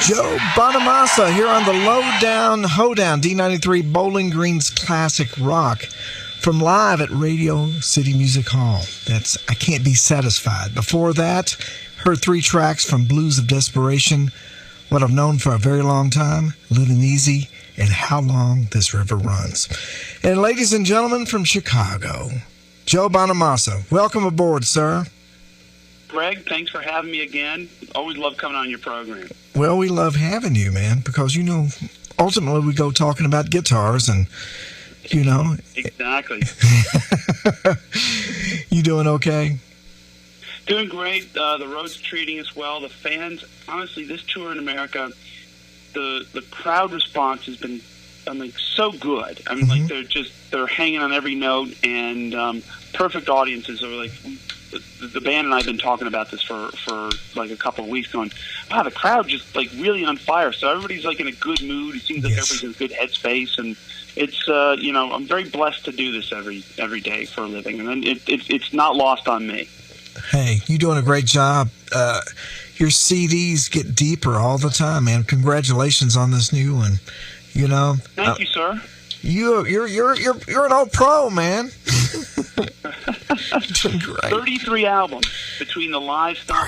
Joe Bonamassa here on the Lowdown Hoedown, D93 Bowling Green's classic rock, from live at Radio City Music Hall. That's I Can't Be Satisfied. Before that, heard 3 tracks from Blues of Desperation, What I've Known for a Very Long Time, Living Easy, and How Long This River Runs. And ladies and gentlemen from Chicago, Joe Bonamassa. Welcome aboard, sir. Greg, thanks for having me again. Always love coming on your program. Well, we love having you, man, because, you know, ultimately we go talking about guitars and, you know. Exactly. You doing okay? Doing great. The road's treating us well. The fans, honestly, this tour in America, the crowd response has been, so good. I mean, like, they're hanging on every note, and perfect audiences are like, the band and I have been talking about this for like a couple of weeks, going, wow, the crowd just like really on fire. So everybody's like in a good mood. It seems like everybody's in a good headspace, and it's I'm very blessed to do this every day for a living, and it's not lost on me. Hey, you're doing a great job. Your CDs get deeper all the time, man. Congratulations on this new one. You know. Thank you, sir. You're an old pro, man. Doing great. 33 albums between the live stuff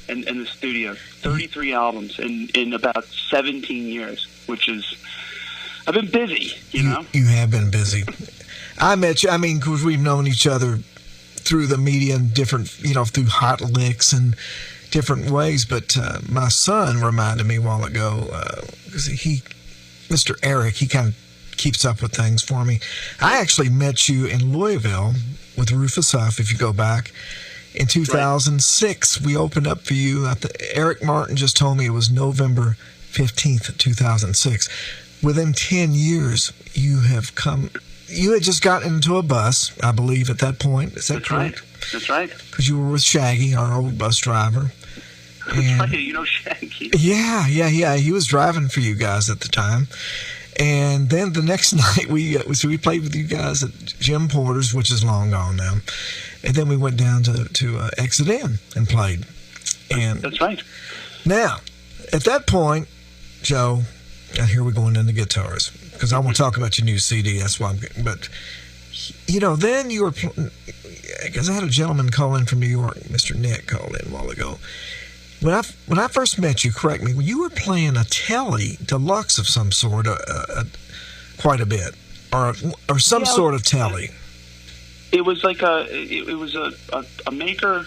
and the studio. 33 albums in about 17 years, which is, I've been busy, you know. You have been busy. I met you, because we've known each other through the media and different, through Hot Licks and different ways. But my son reminded me a while ago, because Mr. Eric, he kind of keeps up with things for me. I actually met you in Louisville with Rufus Huff, if you go back. In 2006, we opened up for you. Eric Martin just told me it was November 15th, 2006. Within 10 years, you had just gotten into a bus, I believe, at that point. Is that correct? Right. That's right. Because you were with Shaggy, our old bus driver. That's right. You know Shaggy. Yeah. He was driving for you guys at the time. And then the next night, we played with you guys at Jim Porter's, which is long gone now. And then we went down to Exit In and played. And that's right. Now, at that point, Joe, and here we're going into guitars, because I want to talk about your new CD. That's why but, then you were, because I had a gentleman call in from New York, Mr. Nick called in a while ago. When I first met you, correct me, when you were playing a Telly Deluxe of some sort, quite a bit, or some sort of Telly. It was like a maker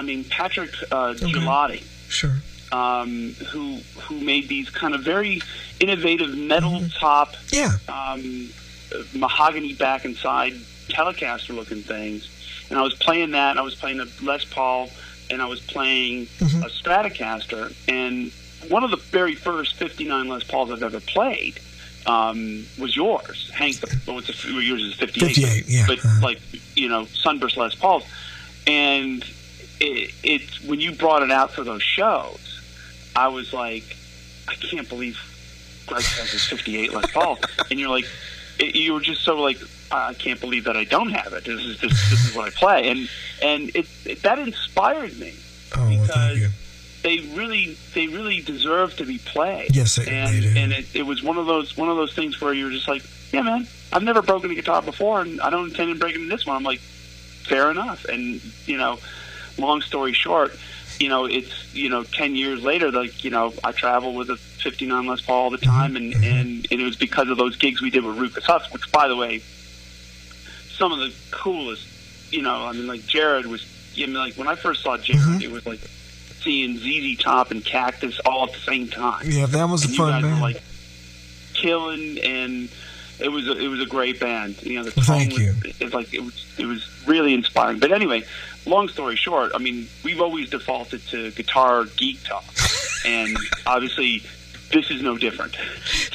named Patrick Gelati. Sure. Who made these kind of very innovative metal top, mahogany back and side Telecaster looking things, and I was playing that. And I was playing a Les Paul. And I was playing a Stratocaster, and one of the very first 59 Les Pauls I've ever played was yours. Hank, yours is 58. 58, yeah. But Sunburst Les Pauls. And it's when you brought it out for those shows, I was like, I can't believe Greg has his 58 Les Paul. And you're like, you were just so like, I can't believe that I don't have it. This is what I play, and that inspired me because they really deserve to be played. Yes, they do. And it was one of those things where you're just like, yeah, man, I've never broken a guitar before, and I don't intend on breaking this one. I'm like, fair enough. And long story short, it's 10 years later, I travel with a 59 Les Paul all the time, and it was because of those gigs we did with Rufus Huff, which, by the way, some of the coolest, like Jared was, when I first saw Jared, it was like seeing ZZ Top and Cactus all at the same time. Yeah, that was a fun band. You guys were like killing, and it was a great band. The thank you. It was really inspiring. But anyway, long story short, we've always defaulted to guitar geek talk, and obviously this is no different.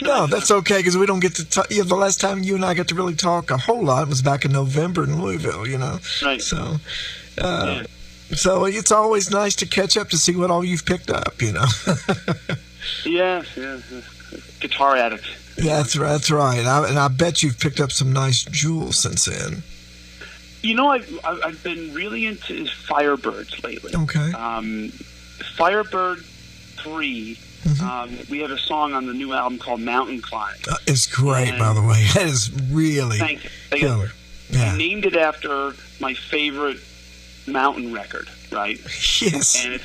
No, that's okay, because we don't get to talk. The last time you and I got to really talk a whole lot was back in November in Louisville, Right. So, so it's always nice to catch up to see what all you've picked up, Yeah. Guitar addict. That's right. And I bet you've picked up some nice jewels since then. I've been really into Firebirds lately. Okay. Firebird 3 We have a song on the new album called Mountain Climb. It's great, by the way. That is really killer. I named it after my favorite mountain record, right? Yes. And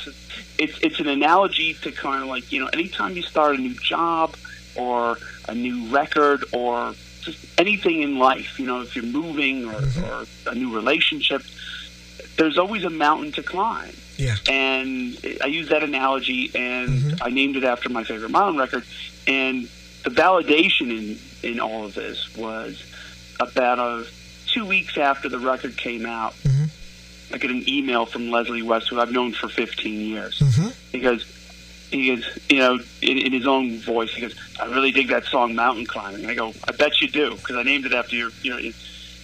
it's an analogy to kind of like, anytime you start a new job or a new record or just anything in life, if you're moving or a new relationship, there's always a mountain to climb. Yeah. And I use that analogy, and I named it after my favorite mountain record. And the validation in all of this was about 2 weeks after the record came out, I get an email from Leslie West, who I've known for 15 years. He goes, in his own voice, he goes, "I really dig that song, Mountain Climbing." And I go, "I bet you do, because I named it after your,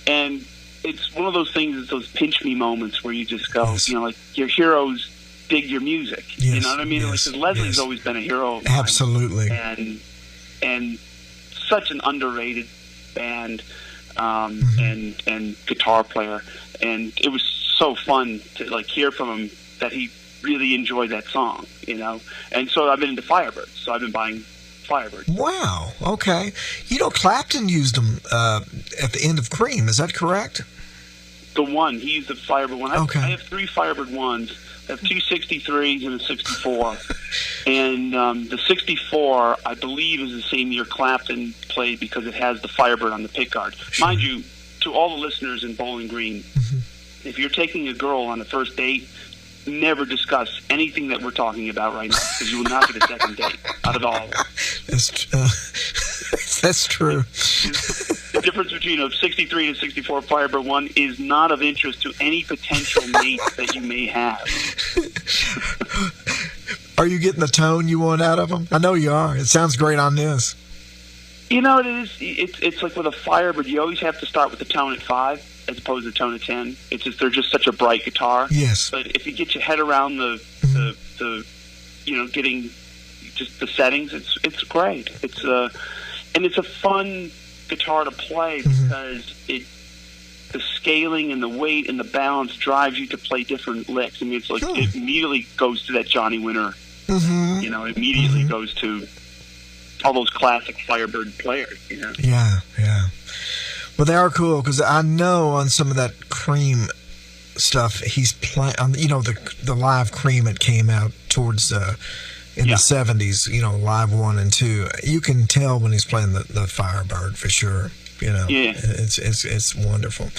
and it's one of those things, it's those pinch me moments where you just go, like your heroes dig your music. Yes. You know what I mean? Yes. Like, Leslie's always been a hero of mine. Absolutely. And such an underrated band, and guitar player. And it was so fun to hear from him that he really enjoyed that song, And so I've been into Firebirds. So I've been buying Firebirds. Wow. Okay. Clapton used them at the end of Cream. Is that correct? The one. He used the Firebird one. Okay. I have 3 Firebird ones. I have 2 63s and a 64. And the 64, I believe, is the same year Clapton played because it has the Firebird on the pickguard. Sure. Mind you, to all the listeners in Bowling Green, if you're taking a girl on a first date, never discuss anything that we're talking about right now, because you will not get a second date out of all of it. That's true. The difference between a 63 and a 64 Firebird 1 is not of interest to any potential mate that you may have. Are you getting the tone you want out of them? I know you are. It sounds great on this. It is. It's like with a Firebird, you always have to start with the tone at 5 as opposed to the tone at 10. It's just they're just such a bright guitar. Yes. But if you get your head around the getting just the settings, it's great. And it's a fun guitar to play because the scaling and the weight and the balance drives you to play different licks. I mean, it's like it immediately goes to that Johnny Winter. It immediately goes to all those classic Firebird players. Yeah. Well, they are cool because I know on some of that Cream stuff he's playing on. The live Cream that came out towards in the 70s. Live 1 and 2. You can tell when he's playing the Firebird for sure. Yeah. It's wonderful.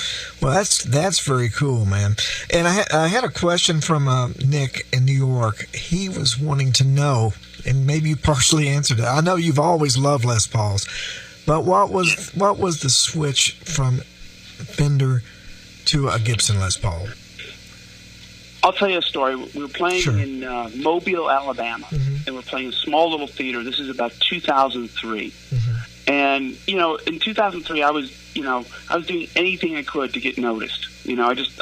Well, that's very cool, man. And I had a question from Nick in New York. He was wanting to know, and maybe you partially answered it. I know you've always loved Les Pauls, but what was the switch from Fender to a Gibson Les Paul? I'll tell you a story. We were playing in Mobile, Alabama, and we're playing a small little theater. This is about 2003. And, in 2003, I was doing anything I could to get noticed.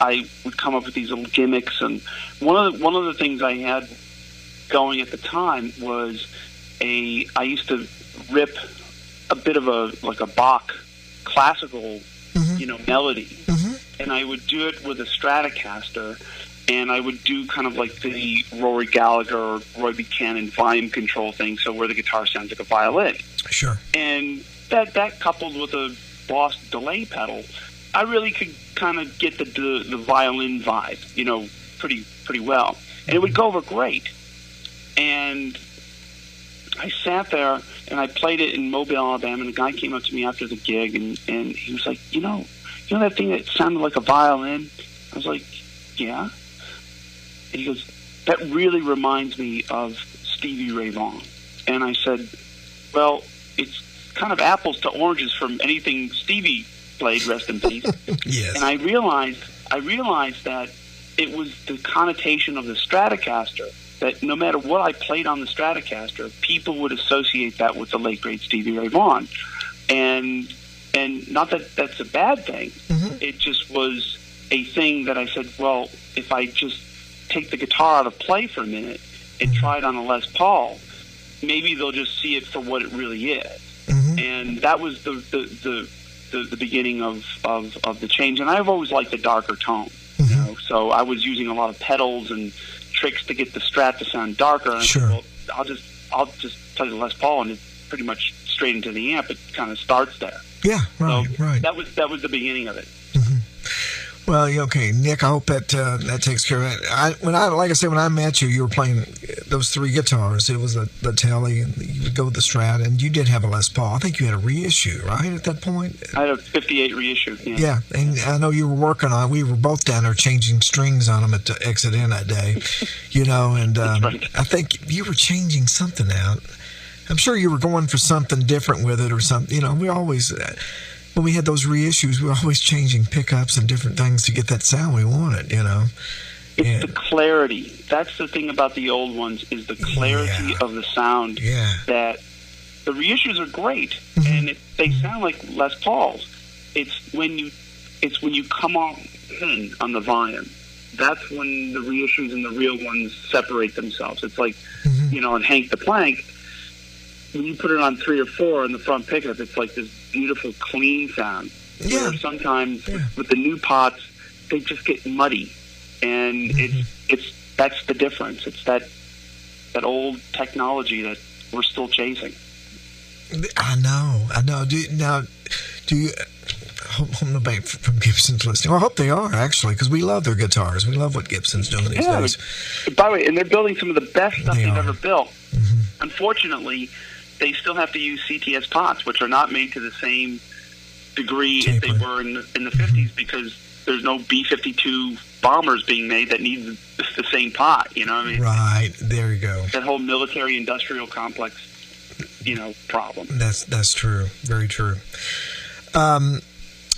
I would come up with these little gimmicks. And one of the things I had going at the time was I used to rip a bit of a Bach classical, melody. And I would do it with a Stratocaster. And I would do kind of like the Rory Gallagher or Roy Buchanan volume control thing, so where the guitar sounds like a violin. Sure. And that coupled with a Boss delay pedal, I really could kind of get the violin vibe, pretty well. And it would go over great. And I sat there and I played it in Mobile, Alabama, and the guy came up to me after the gig and he was like, you know that thing that sounded like a violin? I was like, yeah. And he goes, that really reminds me of Stevie Ray Vaughan. And I said, well, it's kind of apples to oranges from anything Stevie played, rest in peace. Yes. And I realized that it was the connotation of the Stratocaster, that no matter what I played on the Stratocaster, people would associate that with the late great Stevie Ray Vaughan. And not that that's a bad thing. It just was a thing that I said, well, if I just take the guitar out of play for a minute and try it on a Les Paul, maybe they'll just see it for what it really is. And that was the beginning of the change. And I've always liked the darker tone, so I was using a lot of pedals and tricks to get the Strat to sound darker. And sure. I said, well, I'll just play the Les Paul, and it's pretty much straight into the amp. It kind of starts there. Yeah, right, so right. That was the beginning of it. Mm-hmm. Well, okay, Nick. I hope that takes care of it. When I met you, you were playing those three guitars. It was the Telly, and you would go with the Strat, and you did have a Les Paul. I think you had a reissue, right, at that point. I had a '58 reissue. Yeah, and I know you were working on. We were both down there changing strings on them at the Exit In that day, and right. I think you were changing something out. I'm sure you were going for something different with it or something. We always. When we had those reissues, we were always changing pickups and different things to get that sound we wanted, It's the clarity. That's the thing about the old ones, is the clarity of the sound. Yeah. That the reissues are great, mm-hmm. and they sound like Les Pauls. It's when you come on the volume. That's when the reissues and the real ones separate themselves. It's like, mm-hmm. On Hank the Plank, when you put it on 3 or 4 on the front pickup, it's like this beautiful, clean sound. Yeah. Where sometimes with the new pots, they just get muddy, and mm-hmm. that's the difference. It's that old technology that we're still chasing. I know. Do you? Hope nobody from Gibson's listening. Well, I hope they are, actually, because we love their guitars. We love what Gibson's doing these days. By the way, and they're building some of the best stuff they've ever built. Mm-hmm. Unfortunately, they still have to use CTS pots, which are not made to the same degree as they were in the 50s, because there's no B-52 bombers being made that need the same pot, Right, there you go. That whole military-industrial complex, problem. That's true. Very true.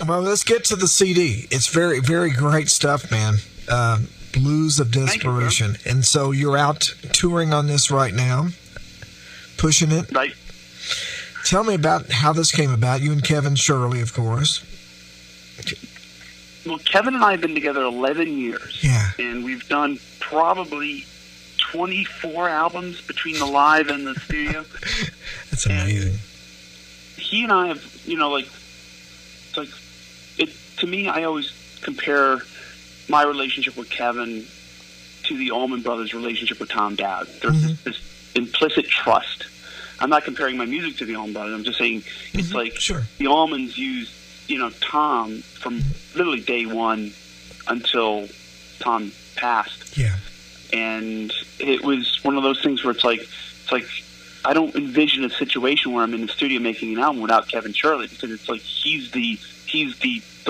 Well, let's get to the CD. It's very, very great stuff, man. Blues of Desperation. Thank you, and so you're out touring on this right now, pushing it. Right. Tell me about how this came about. You and Kevin Shirley, of course. Well, Kevin and I have been together 11 years. Yeah. And we've done probably 24 albums between the live and the studio. That's amazing. And he and I have, to me, I always compare my relationship with Kevin to the Allman Brothers' relationship with Tom Dowd. There's mm-hmm. this implicit trust. I'm not comparing my music to the Allman Brothers. I'm just saying it's mm-hmm. like sure. the Allmans used, Tom from literally day one until Tom passed. Yeah. And it was one of those things where it's like I don't envision a situation where I'm in the studio making an album without Kevin Shirley, because it's like he's the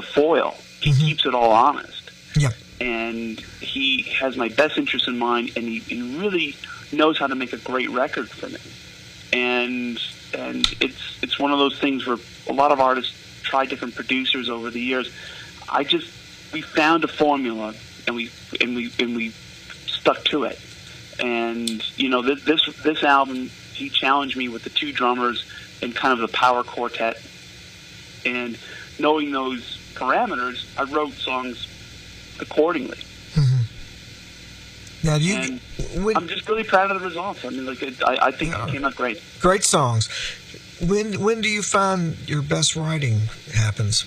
foil. He mm-hmm. keeps it all honest. Yeah. And he has my best interest in mind, and he really knows how to make a great record for me. And it's one of those things where a lot of artists try different producers over the years. We found a formula, and we stuck to it. And this album, he challenged me with the 2 drummers and kind of the power quartet. And knowing those parameters, I wrote songs accordingly. Mm-hmm. Now, I'm just really proud of the results. I mean, I think it came out great. Great songs. When do you find your best writing happens?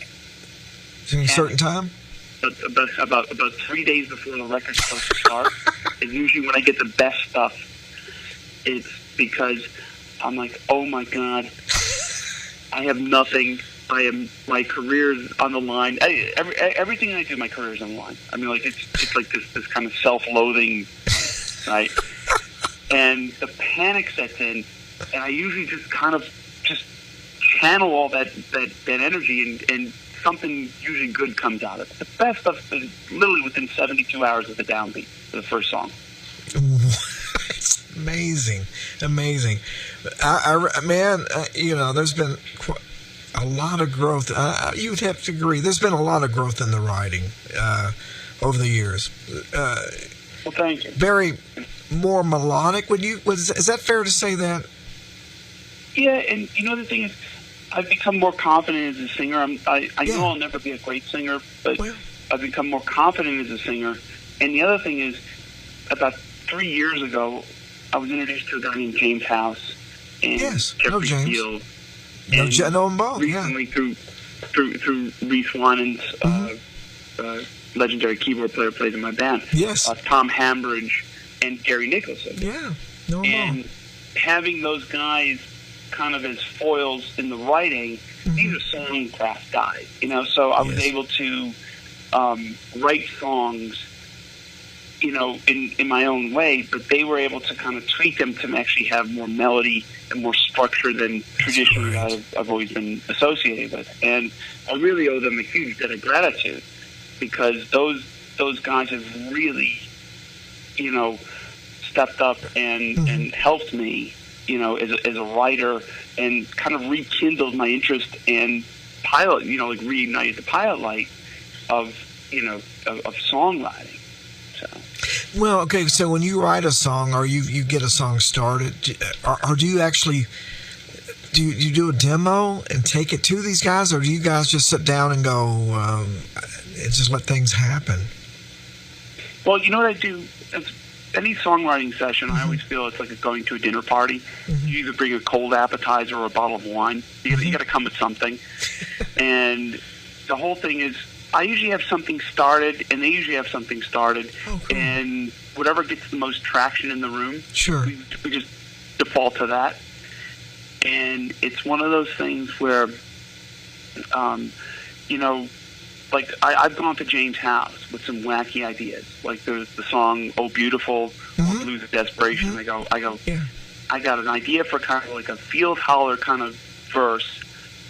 Is there a certain time? About 3 days before the record's supposed to start is usually when I get the best stuff. It's because I'm like, oh my God, I have nothing. My career's on the line. Everything I do, my career's on the line. I mean, it's like this kind of self-loathing, right? And the panic sets in, and I usually just kind of channel all that energy, and something usually good comes out of it. The best stuff is literally within 72 hours of the downbeat for the first song. It's amazing. There's been a lot of growth. You'd have to agree. There's been a lot of growth in the writing over the years. Well, thank you. Very more melodic. Is that fair to say that? Yeah, and the thing is, I've become more confident as a singer. I know I'll never be a great singer, but I've become more confident as a singer. And the other thing is, about 3 years ago, I was introduced to a guy named James House and Jeffrey Steele. I know them both. Recently, through Reese Winans, legendary keyboard player, plays in my band. Yes. Tom Hambridge and Gary Nicholson. Yeah, know them both. having those guys kind of as foils in the writing, these are songcraft guys, so I was able to write songs, in my own way, but they were able to kind of tweak them to actually have more melody and more structure than traditionally I've always been associated with. And I really owe them a huge debt of gratitude, because those guys have really, stepped up and helped me, as a writer, and kind of rekindled my interest in pilot, reignited the pilot light of songwriting. So. Well, okay, so when you write a song or you get a song started, or do you actually do you do a demo and take it to these guys, or do you guys just sit down and go and just let things happen? Well, you know what I do? Any songwriting session, I always feel it's like going to a dinner party. You either bring a cold appetizer or a bottle of wine. You got to come with something. And the whole thing is, I usually have something started, and they usually have something started. Oh, cool. And whatever gets the most traction in the room, we just default to that. And it's one of those things where, like I've gone to James' house with some wacky ideas. Like there's the song "Oh Beautiful," or "Blues of Desperation." I go. I got an idea for kind of like a field holler kind of verse,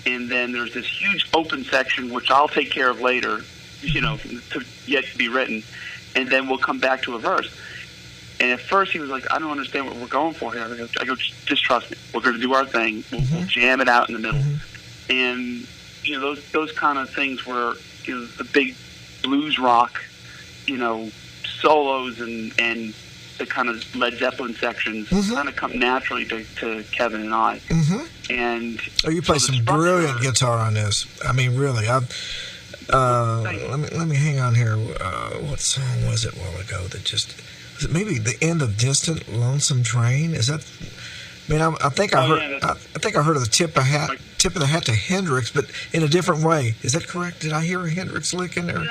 and then there's this huge open section which I'll take care of later, yet to be written, and then we'll come back to a verse. And at first he was like, "I don't understand what we're going for here." I go, just trust me. We're going to do our thing. We'll jam it out in the middle. And those kind of things where the big blues rock, solos and the kind of Led Zeppelin sections kind of come naturally to Kevin and I. And you play some brilliant guitar on this. I mean, really. Let me hang on here. What song was it a while ago that just? Was it maybe the end of Distant Lonesome Train? Is that? I mean, I think I heard. I think I heard of the tip of the hat to Hendrix, but in a different way. Is that correct? Did I hear a Hendrix lick in there?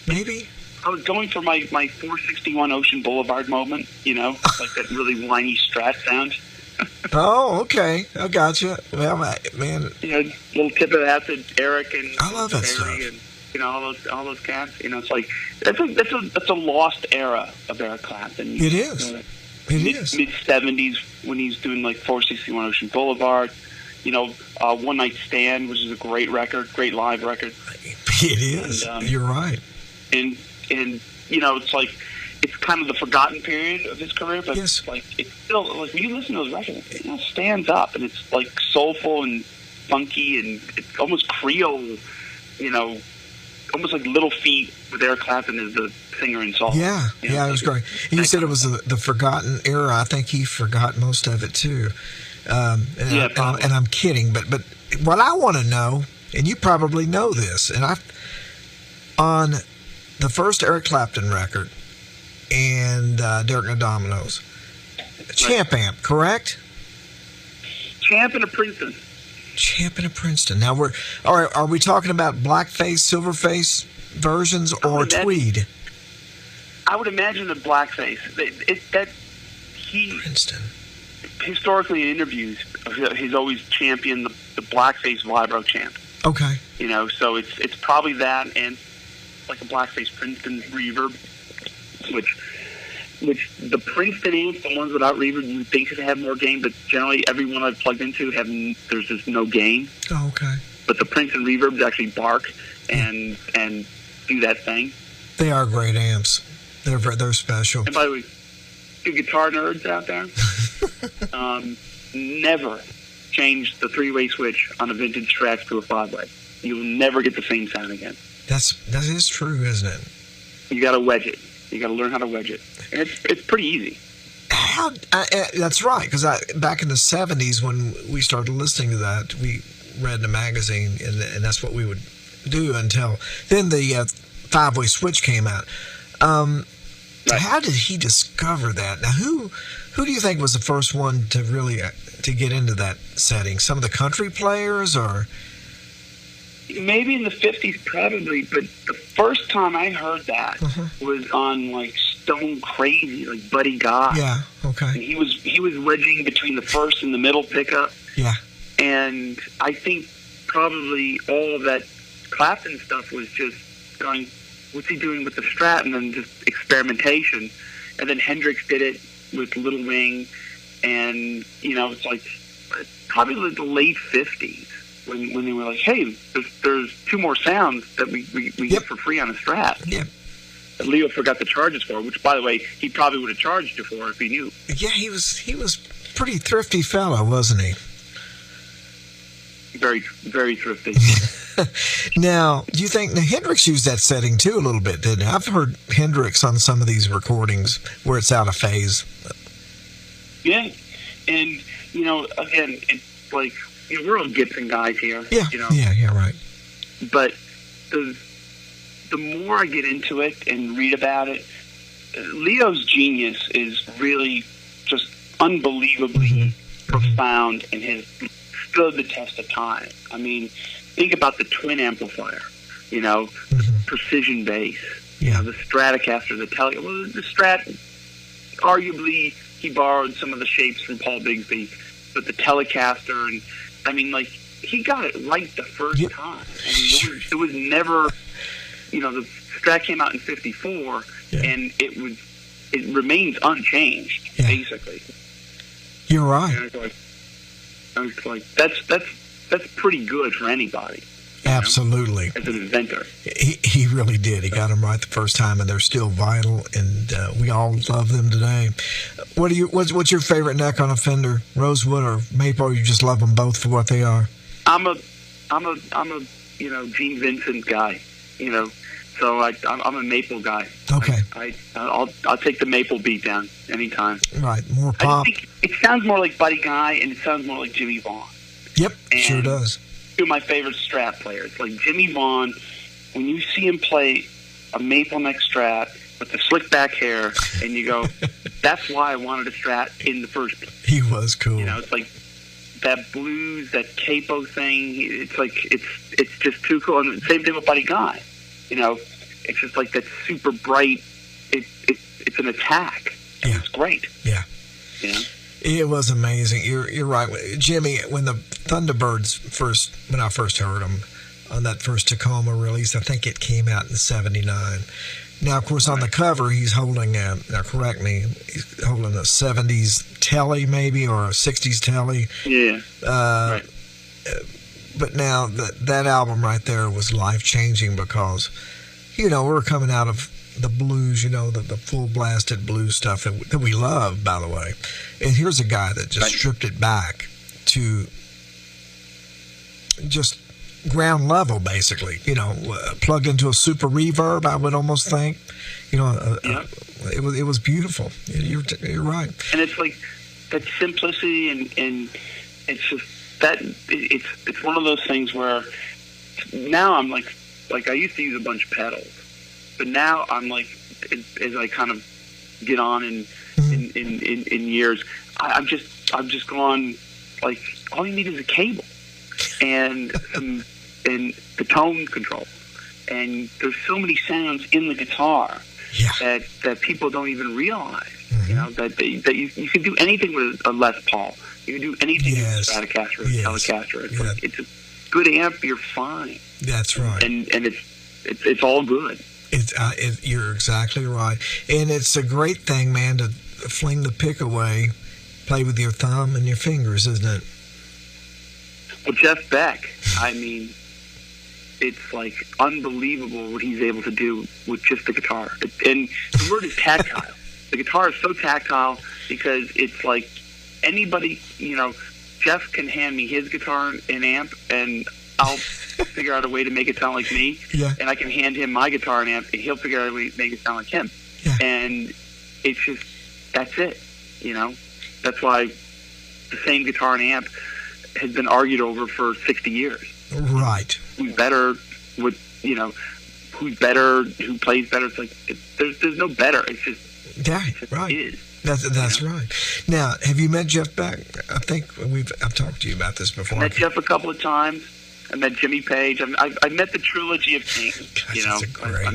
Maybe. I was going for my 461 Ocean Boulevard moment. Like that really whiny Strat sound. Oh, okay. I gotcha. Well, man. Little tip of the hat to Eric and I love that stuff. And all those cats. It's like that's a lost era of Eric Clapton. It is. It is. Mid 70s when he's doing like 461 Ocean Boulevard. One Night Stand, which is a great live record. It is. And, you're right. And it's like it's kind of the forgotten period of his career, but yes. Like it's still like when you listen to those records, it stands up, and it's like soulful and funky, and it's almost Creole, almost like Little Feat with Eric Clapton as the singer and song. Yeah, it was great. And you said it was the forgotten era. I think he forgot most of it too. And I'm kidding, but what I want to know, and you probably know this, and on the first Eric Clapton record and Derek and the Dominoes, Champ Amp, correct? Champ and a Princeton. Champ and a Princeton. Now are we talking about Blackface, Silverface versions, or Tweed? I would imagine the Blackface. Princeton. Historically in interviews, he's always championed the Blackface Vibro Champ. Okay. So it's probably that and like a Blackface Princeton Reverb, which the Princeton amps, the ones without reverb, you think should have more gain, but generally every one I've plugged into there's just no gain. Oh, okay. But the Princeton Reverbs actually bark and do that thing. They are great amps. They're special. And by the way, you guitar nerds out there, never change the 3-way switch on a vintage Strat to a 5-way. You'll never get the same sound again. That is true, isn't it? You got to wedge it. You got to learn how to wedge it, and it's pretty easy. That's right, because back in the 70s when we started listening to that, we read in a magazine, and that's what we would do until then the 5-way switch came out. Right. How did he discover that? Now, who do you think was the first one to really to get into that setting? Some of the country players, or maybe in the 50s, probably. But the first time I heard that was on like stone crazy, like Buddy Guy. Yeah, okay. And he was wedging between the first and the middle pickup. Yeah. And I think probably all of that Clapton stuff was just going, what's he doing with the Strat? And then just experimentation. And then Hendrix did it with Little Wing. And, you know, it's like probably like the late 50s when they were like, hey, there's two more sounds that we get for free on a Strat. Yeah. That Leo forgot to charge us for, which, by the way, he probably would have charged you for if he knew. Yeah, he was pretty thrifty fellow, wasn't he? Very, very thrifty. Now, do you think Hendrix used that setting too a little bit, didn't he? I've heard Hendrix on some of these recordings where it's out of phase. Yeah, and, you know, again, it's like, you know, we're all Gibson guys here. Yeah, you know? yeah, right. But the more I get into it and read about it, Leo's genius is really just unbelievably profound and has stood the test of time. I mean, think about the twin amplifier, you know, the precision bass, you know, the Stratocaster, the Strat, arguably he borrowed some of the shapes from Paul Bigsby, but the Telecaster, and I mean, like, he got it right the first time. I mean, it was never, you know, the Strat came out in '54, and it remains unchanged, basically. You're right. And I was like, that's pretty good for anybody. Absolutely. Know, as an inventor. He really did. He got them right the first time, and they're still vital, and we all love them today. What's your favorite neck on a Fender, Rosewood or Maple, or you just love them both for what they are? I'm a you know, Gene Vincent guy, you know, so I'm a Maple guy. Okay. I'll take the Maple beat down anytime. Right, more pop. I think it sounds more like Buddy Guy, and it sounds more like Jimmy Vaughn. Yep, and sure does. Two of my favorite Strat players, like Jimmy Vaughn. When you see him play a Maple neck Strat with the slick back hair, and you go, "That's why I wanted a Strat in the first place." He was cool. You know, it's like that blues, that capo thing. It's like it's just too cool. And same thing with Buddy Guy. You know, it's just like that super bright. It's an attack. And it's great. Yeah. You know? It was amazing. You're right, Jimmy. When the Thunderbirds when I first heard them on that first Tacoma release, I think it came out in '79. Now, of course, on the cover, he's holding now correct me, he's holding a '70s Telly maybe or a '60s Telly. Yeah. Right. But now that album right there was life changing because, you know, we're coming out of the blues, you know, the full blasted blues stuff that we love, by the way. And here's a guy that just stripped it back to just ground level, basically, you know, plugged into a super reverb, I would almost think, you know, it was beautiful. You're right. And it's like that simplicity and it's just that it's one of those things where now I'm like I used to use a bunch of pedals. But now I'm like, as I kind of get on in years, I've just gone like all you need is a cable and the tone control, and there's so many sounds in the guitar that people don't even realize. You know that you can do anything with a Les Paul, you can do anything with a Stratocaster or a Telecaster. It's like it's a good amp, you're fine. That's right, and it's all good. You're exactly right. And it's a great thing, man, to fling the pick away, play with your thumb and your fingers, isn't it? Well, Jeff Beck, I mean, it's like unbelievable what he's able to do with just the guitar. And the word is tactile. The guitar is so tactile because it's like anybody, you know, Jeff can hand me his guitar and amp, and I'll figure out a way to make it sound like me, and I can hand him my guitar and amp, and he'll figure out a way to make it sound like him. And it's just, that's it, you know? That's why the same guitar and amp has been argued over for 60 years. Right. Who's better, who plays better. It's like, there's no better. It's just, right. It is. That's right. Now, have you met Jeff Beck? I think I've talked to you about this before. I met Jeff a couple of times. I met Jimmy Page. I met the trilogy of Kings. Gosh, you know, that's great. I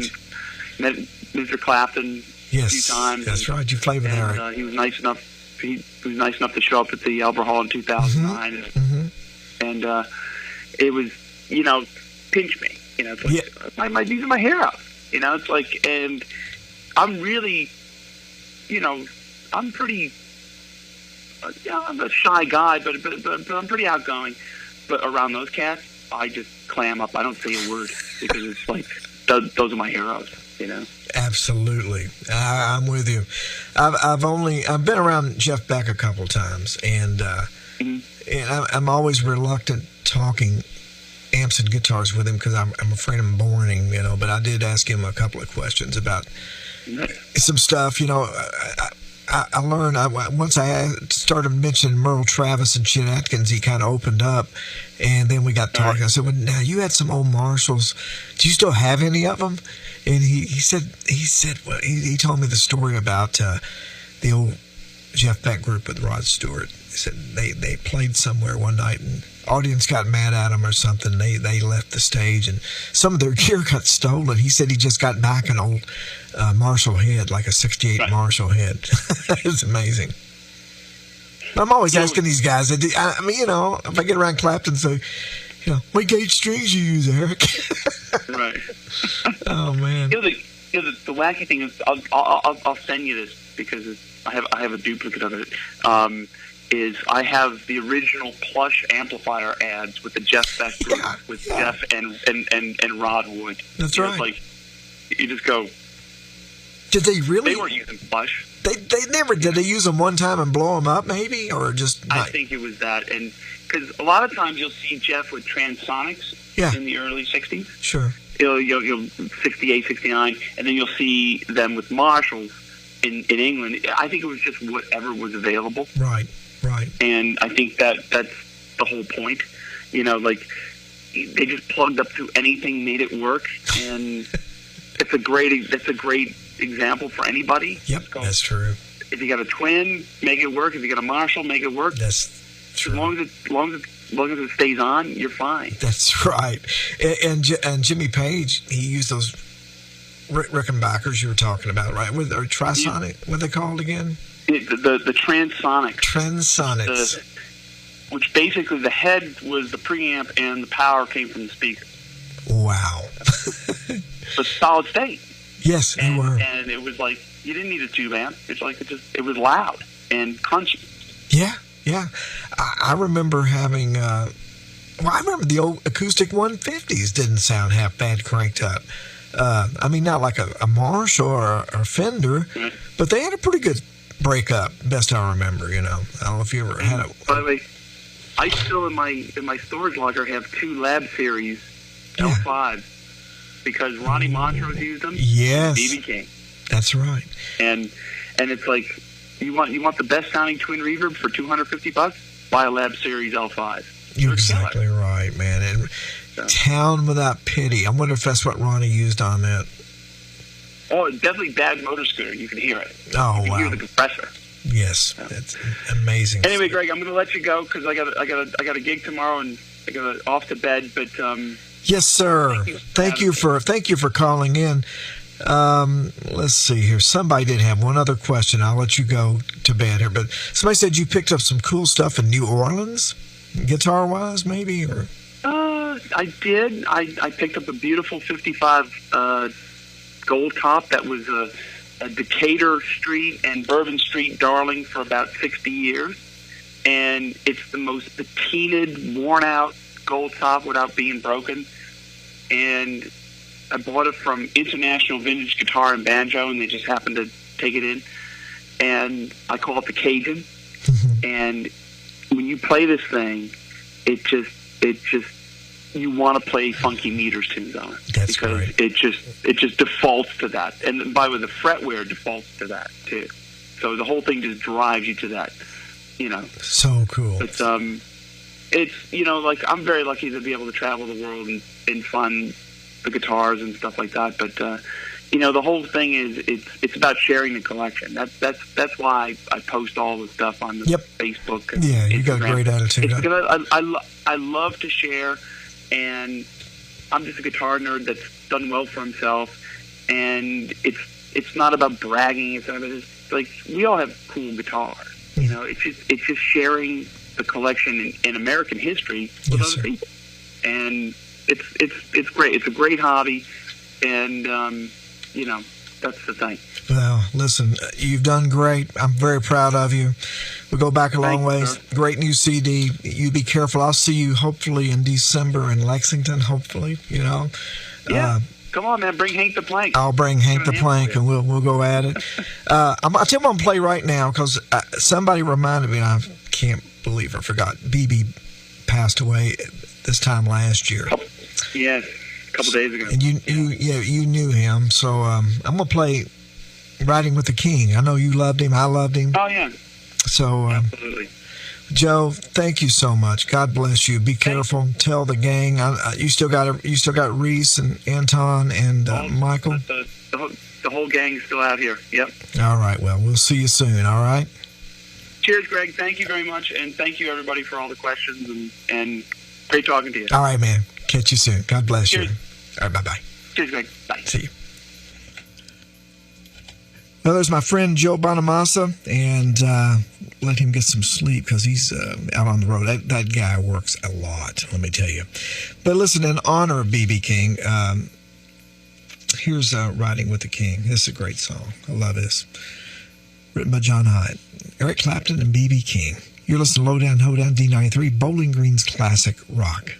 met Mr. Clapton. Yes, few times. That's right. You played with Eric. He was nice enough. He was nice enough to show up at the Albert Hall in 2009, and it was, pinch me. It's like, these are my heroes. It's like, and I'm really, I'm pretty. I'm a shy guy, but I'm pretty outgoing. But around those cats, I just clam up. I don't say a word because it's like those are my heroes. Absolutely, I'm with you. I've been around Jeff Beck a couple times, and I'm always reluctant talking amps and guitars with him because I'm afraid I'm boring, But I did ask him a couple of questions about some stuff, I learned once I started mentioning Merle Travis and Chet Atkins, he kind of opened up, and then we got talking. I said, "Well, now you had some old Marshalls. Do you still have any of them?" And he said, well, he told me the story about the old Jeff Beck group with Rod Stewart. He said they played somewhere one night and audience got mad at them or something. They left the stage and some of their gear got stolen. He said he just got back an old Marshall head, like a 68 Marshall head. It's amazing. I'm always asking these guys, I mean, if I get around Clapton, say, what gauge strings you use, Eric? Right. Oh, man. The wacky thing is, I'll send you this because I have a duplicate of it. Is I have the original plush amplifier ads with the Jeff Beck group with Jeff and Rod Wood. That's right. Like you just go. Did they really? They weren't using plush. They never did. They use them one time and blow them up, maybe, or just. I think it was that, and because a lot of times you'll see Jeff with Transonics in the early '60s. Sure. You'll 68, 69, and then you'll see them with Marshalls in England. I think it was just whatever was available. Right. Right. And I think that's the whole point. Like they just plugged up to anything, made it work, and it's a great example for anybody. Yep, that's true. If you got a twin, make it work. If you got a Marshall, make it work. That's true. As long as it stays on, you're fine. That's right. And Jimmy Page, he used those Rickenbackers you were talking about, right? Or Trisonic, what are they called again? The Transonics. Transonics. Which basically the head was the preamp and the power came from the speaker. Wow. But solid state. Yes, they were. And it was like, you didn't need a tube amp. It's like it was loud and crunchy. Yeah. I remember having, I remember the old acoustic 150s didn't sound half bad cranked up. I mean, not like a Marshall or a Fender, but they had a pretty good breakup, best I remember, I don't know if you ever had it. By the way, I still in my storage locker have 2 Lab Series L5s because Ronnie Montrose used them. Yes. BB King. That's right. And it's like you want the best sounding twin reverb for $250? Buy a Lab Series L5. You're exactly right, man. And Town Without Pity. I wonder if that's what Ronnie used on that. Oh, definitely Bad Motor Scooter. You can hear it. Oh, you can hear the compressor. Yes, that's amazing. Anyway, Greg, I'm going to let you go because I got a gig tomorrow and I got off to bed. But yes, sir. Thank you for calling in. Let's see here. Somebody did have one other question. I'll let you go to bed here. But somebody said you picked up some cool stuff in New Orleans, guitar wise, maybe, or. I did. I picked up a beautiful 55 gold top that was a Decatur Street and Bourbon Street darling for about 60 years. And it's the most patinaed, worn-out gold top without being broken. And I bought it from International Vintage Guitar and Banjo, and they just happened to take it in. And I call it the Cajun. And when you play this thing, it just you want to play funky meters tunes on it. That's because right. it just defaults to that. And by the way, the fretware defaults to that too. So the whole thing just drives you to that, So cool. But it's like I'm very lucky to be able to travel the world and find the guitars and stuff like that. But the whole thing is it's about sharing the collection. That's why I post all the stuff on the Facebook. And yeah, you Instagram. got a great attitude. It's because I love to share, and I'm just a guitar nerd that's done well for himself, and it's it's not about bragging. It's not about this. Like, we all have cool guitars. You know, it's just sharing the collection in American history with other people, and it's great. It's a great hobby, and you know, that's the thing. Well, listen, you've done great. I'm very proud of you. We go back a long ways. Great new CD. You be careful. I'll see you hopefully in December in Lexington. Hopefully, you know. Yeah. Come on, man. Bring Hank the Plank. I'll bring Hank the Plank, and we'll go at it. I'll tell you what I'm going to play right now, because somebody reminded me, and I can't believe I forgot. BB passed away this time last year. Yes, a couple days ago. And you knew him, so I'm going to play Riding with the King. I know you loved him. I loved him. Oh, yeah. So, absolutely. Joe, thank you so much. God bless you. Be careful. Tell the gang. You still got Reese and Anton and Michael. The whole gang is still out here. Yep. All right. Well, we'll see you soon. All right. Cheers, Greg. Thank you very much, and thank you everybody for all the questions, and great talking to you. All right, man. Catch you soon. God bless Cheers. you. All right. Bye-bye. Cheers, Greg. Bye. See you. Well, there's my friend Joe Bonamassa, and let him get some sleep, because he's out on the road. That guy works a lot, let me tell you. But listen, in honor of B.B. King, here's Riding with the King. This is a great song. I love this. Written by John Hyde, Eric Clapton, and B.B. King. You're listening to Lowdown Hoedown, D93, Bowling Green's classic rock.